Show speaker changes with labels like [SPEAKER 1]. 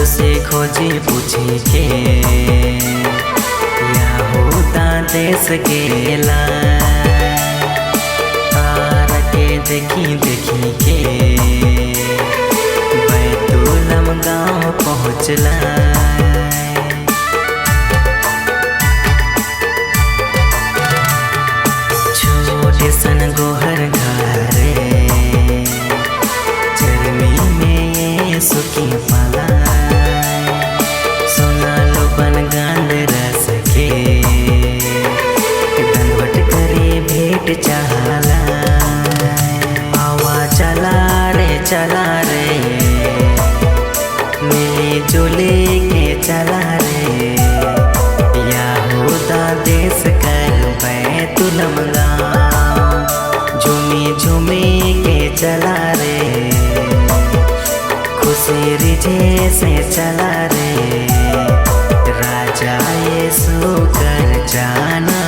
[SPEAKER 1] से खोजी पूछी के यहूदा देश गेला तार के देखी देखी के बैतुलम गाँव पहुँचला। छोटे सन गोहर घरे चरनी में यीशु की पाला सोना लो बन गांध रस के दंडवट करे भेंट चाहला। आवा चला रे मिली जुली के चला रे यहूदा देश कर बैतुलम गाँव झूमी झूमी के चला रे खुशी रिझे से चला रे राजा यीशु कर जाना